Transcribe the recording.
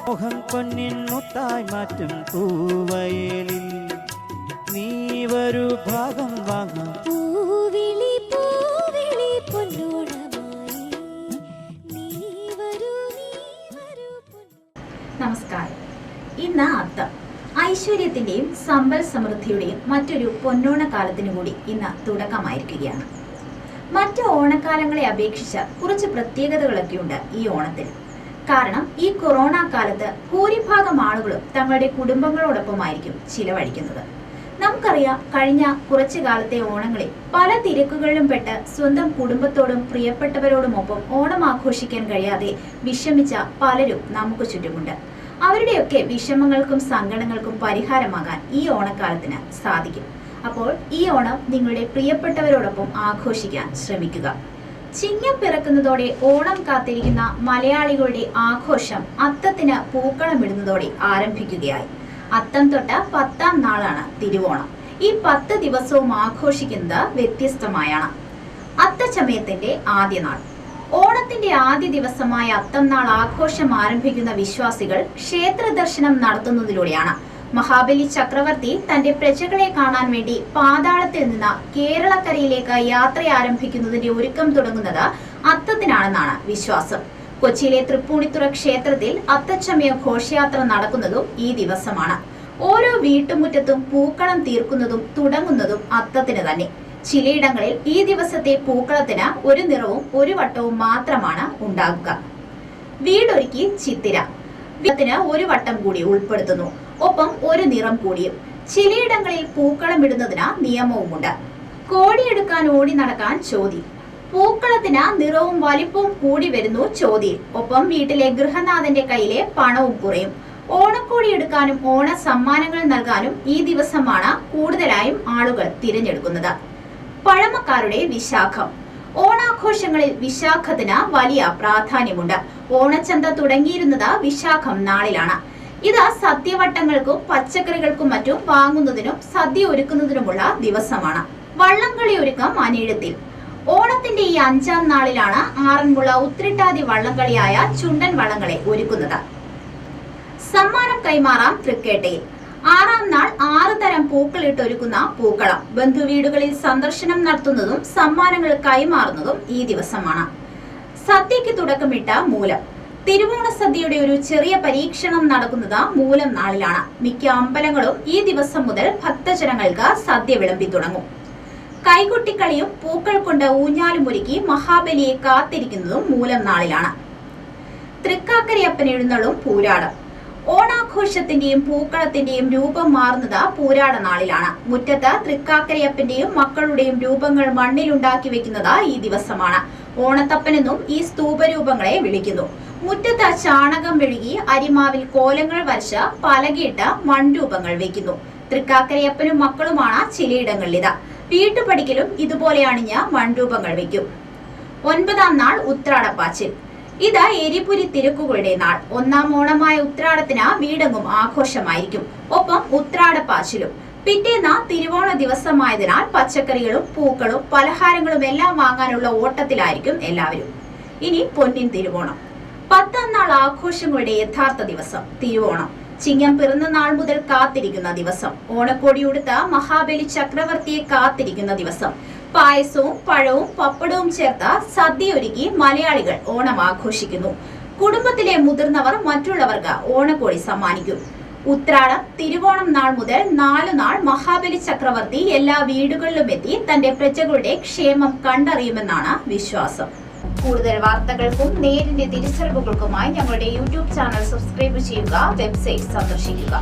മോഹം പൊന്നിൻ മുത്തായി മാറ്റും പൂവയലിൽ നീ വരൂ ഭാഗം വാങ്ങാം. പൂവിളി പൂവിളി പൊന്നോണമായി നീ വരൂ നമസ്കാരം. ഇന്ന് അത്തം. ഐശ്വര്യത്തിന്റെയും സമ്പൽ സമൃദ്ധിയുടെയും മറ്റൊരു പൊന്നോണക്കാലത്തിനു കൂടി ഇന്ന് തുടക്കമായിരിക്കുകയാണ്. മറ്റ് ഓണക്കാലങ്ങളെ അപേക്ഷിച്ച് കുറച്ച് പ്രത്യേകതകളൊക്കെയുണ്ട് ഈ ഓണത്തിന്. കാരണം ഈ കൊറോണ കാലത്ത് ഭൂരിഭാഗം ആളുകളും തങ്ങളുടെ കുടുംബങ്ങളോടൊപ്പമായിരിക്കും ചിലവഴിക്കുന്നത്. നമുക്കറിയാം, കഴിഞ്ഞ കുറച്ചു കാലത്തെ ഓണങ്ങളിൽ പല തിരക്കുകളിലും പെട്ട് സ്വന്തം കുടുംബത്തോടും പ്രിയപ്പെട്ടവരോടുമൊപ്പം ഓണം ആഘോഷിക്കാൻ കഴിയാതെ വിഷമിച്ച പലരും നമുക്ക് ചുറ്റുമുണ്ട്. അവരുടെയൊക്കെ വിഷമങ്ങൾക്കും സങ്കടങ്ങൾക്കും പരിഹാരമാകാൻ ഈ ഓണക്കാലത്തിന് സാധിക്കും. അപ്പോൾ ഈ ഓണം നിങ്ങളുടെ പ്രിയപ്പെട്ടവരോടൊപ്പം ആഘോഷിക്കാൻ ശ്രമിക്കുക. ചിങ്ങം പിറക്കുന്നതോടെ ഓണം കാത്തിരിക്കുന്ന മലയാളികളുടെ ആഘോഷം അത്തത്തിന് പൂക്കളമിടുന്നതോടെ ആരംഭിക്കുകയായി. അത്തം തൊട്ട് 10ാം നാളാണ് തിരുവോണം. ഈ 10 ദിവസവും ആഘോഷിക്കുന്നത് വ്യത്യസ്തമായാണ്. അത്തച്ചമയത്തിന്റെ ആദ്യ നാൾ. ഓണത്തിന്റെ ആദ്യ ദിവസമായ അത്തം നാൾ ആഘോഷം ആരംഭിക്കുന്ന വിശ്വാസികൾ ക്ഷേത്ര ദർശനം നടത്തുന്നതിലൂടെയാണ്. മഹാബലി ചക്രവർത്തി തന്റെ പ്രജകളെ കാണാൻ വേണ്ടി പാതാളത്തിൽ നിന്ന് കേരളക്കരയിലേക്ക് യാത്ര ആരംഭിക്കുന്നതിന്റെ ഒരുക്കം തുടങ്ങുന്നത് അത്തത്തിനാണെന്നാണ് വിശ്വാസം. കൊച്ചിയിലെ തൃപ്പൂണിത്തുറ ക്ഷേത്രത്തിൽ അത്തച്ചമയ ഘോഷയാത്ര നടക്കുന്നതും ഈ ദിവസമാണ്. ഓരോ വീട്ടുമുറ്റത്തും പൂക്കളം തീർക്കുന്നതും തുടങ്ങുന്നതും അത്തത്തിന് തന്നെ. ചിലയിടങ്ങളിൽ ഈ ദിവസത്തെ പൂക്കളത്തിന് ഒരു നിറവും ഒരു വട്ടവും മാത്രമാണ് ഉണ്ടാകുക. വീടൊരുക്കി ചിത്തിര ത്തിന് ഒരു വട്ടം കൂടി ഉൾപ്പെടുത്തുന്നു, ഒപ്പം ഒരു നിറം കൂടിയും. ചിലയിടങ്ങളിൽ പൂക്കളം ഇടുന്നതിന് നിയമവുമുണ്ട്. കോടിയെടുക്കാൻ ഓടി നടക്കാൻ ചോതി. പൂക്കളത്തിന് നിറവും വലിപ്പവും കൂടി വരുന്നു ചോതിയിൽ. ഒപ്പം വീട്ടിലെ ഗൃഹനാഥന്റെ കയ്യിലെ പണവും കുറയും. ഓണക്കോടി എടുക്കാനും ഓണ സമ്മാനങ്ങൾ നൽകാനും ഈ ദിവസമാണ് കൂടുതലായും ആളുകൾ തിരഞ്ഞെടുക്കുന്നത്. പഴമക്കാരുടെ വിശാഖം. ഓണാഘോഷങ്ങളിൽ വിശാഖത്തിന് വലിയ പ്രാധാന്യമുണ്ട്. ഓണച്ചന്ത തുടങ്ങിയിരുന്നത് വിശാഖം നാളിലാണ്. ഇത് സദ്യവട്ടങ്ങൾക്കും പച്ചക്കറികൾക്കും മറ്റും വാങ്ങുന്നതിനും സദ്യ ഒരുക്കുന്നതിനുമുള്ള ദിവസമാണ്. വള്ളംകളി ഒരുക്കം അനിഴത്തിൽ. ഓണത്തിന്റെ ഈ 5ാം നാളിലാണ് ആറന്മുള ഉത്രിട്ടാതി വള്ളംകളിയായ ചുണ്ടൻ വള്ളങ്ങളെ ഒരുക്കുന്നത്. സമ്മാനം കൈമാറാം തൃക്കേട്ടയിൽ. 6ാം നാൾ 6 തരം പൂക്കളിട്ടൊരുക്കുന്ന പൂക്കളം. ബന്ധുവീടുകളിൽ സന്ദർശനം നടത്തുന്നതും സമ്മാനങ്ങൾ കൈമാറുന്നതും ഈ ദിവസമാണ്. സദ്യക്ക് തുടക്കമിട്ട മൂലം. തിരുവോണ സദ്യയുടെ ഒരു ചെറിയ പരീക്ഷണം നടക്കുന്നത് മൂലം നാളിലാണ്. മിക്ക അമ്പലങ്ങളും ഈ ദിവസം മുതൽ ഭക്തജനങ്ങൾക്ക് സദ്യ വിളമ്പി തുടങ്ങും. കൈകൊട്ടിക്കളിയും പൂക്കൾ കൊണ്ട് ഊഞ്ഞാലുമൊരുക്കി മഹാബലിയെ കാത്തിരിക്കുന്നതും മൂലം നാളിലാണ്. തൃക്കാക്കരയപ്പൻ എഴുന്നള്ളും പൂരാടം. ഓണാഘോഷത്തിന്റെയും പൂക്കളത്തിന്റെയും രൂപം മാറുന്നത് പൂരാട നാളിലാണ്. മുറ്റത്ത് തൃക്കാക്കരയപ്പന്റെയും മക്കളുടെയും രൂപങ്ങൾ മണ്ണിലുണ്ടാക്കി വെക്കുന്നത് ഈ ദിവസമാണ്. ഓണത്തപ്പനെന്നും ഈ സ്തൂപരൂപങ്ങളെ വിളിക്കുന്നു. മുറ്റത്ത് ചാണകം മെഴുകി അരിമാവിൽ കോലങ്ങൾ വരച്ച് പലകയിട്ട് മൺരൂപങ്ങൾ വെക്കുന്നു. തൃക്കാക്കരയപ്പനും മക്കളുമാണ് ചിലയിടങ്ങളിലിത്. വീട്ടുപടിക്കലും ഇതുപോലെ അണിഞ്ഞ് മൺരൂപങ്ങൾ വെക്കും. 9ാം നാൾ ഉത്രാടപ്പാച്ചിൽ. ഇത് എരിപുരി തിരക്കുകളുടെ നാൾ. 1ാം ഓണമായ ഉത്രാടത്തിന് വീടെങ്ങും ആഘോഷമായിരിക്കും. ഒപ്പം ഉത്രാടപ്പാച്ചിലും. പിറ്റേന്ന് തിരുവോണ ദിവസമായതിനാൽ പച്ചക്കറികളും പൂക്കളും പലഹാരങ്ങളും എല്ലാം വാങ്ങാനുള്ള ഓട്ടത്തിലായിരിക്കും എല്ലാവരും. ഇനി പൊന്നിൻ തിരുവോണം. 10ാം നാൾ ആഘോഷങ്ങളുടെ യഥാർത്ഥ ദിവസം തിരുവോണം. ചിങ്ങം പിറന്ന നാൾ മുതൽ കാത്തിരിക്കുന്ന ദിവസം. ഓണക്കോടി ഉടുത്ത മഹാബലി ചക്രവർത്തിയെ കാത്തിരിക്കുന്ന ദിവസം. പായസവും പഴവും പപ്പടവും ചേർത്ത് സദ്യ ഒരുക്കി മലയാളികൾ ഓണം ആഘോഷിക്കുന്നു. കുടുംബത്തിലെ മുതിർന്നവർ മറ്റുള്ളവർക്ക് ഓണക്കോടി സമ്മാനിക്കും. ഉത്രാടം തിരുവോണം നാൾ മുതൽ 4 നാൾ മഹാബലി ചക്രവർത്തി എല്ലാ വീടുകളിലും എത്തി തന്റെ പ്രജകളുടെ ക്ഷേമം കണ്ടറിയുമെന്നാണ് വിശ്വാസം. കൂടുതൽ വാർത്തകൾക്കും നേരിന്റെ തിരിച്ചറിവുകൾക്കുമായി ഞങ്ങളുടെ യൂട്യൂബ് ചാനൽ സബ്സ്ക്രൈബ് ചെയ്യുക. വെബ്സൈറ്റ് സന്ദർശിക്കുക.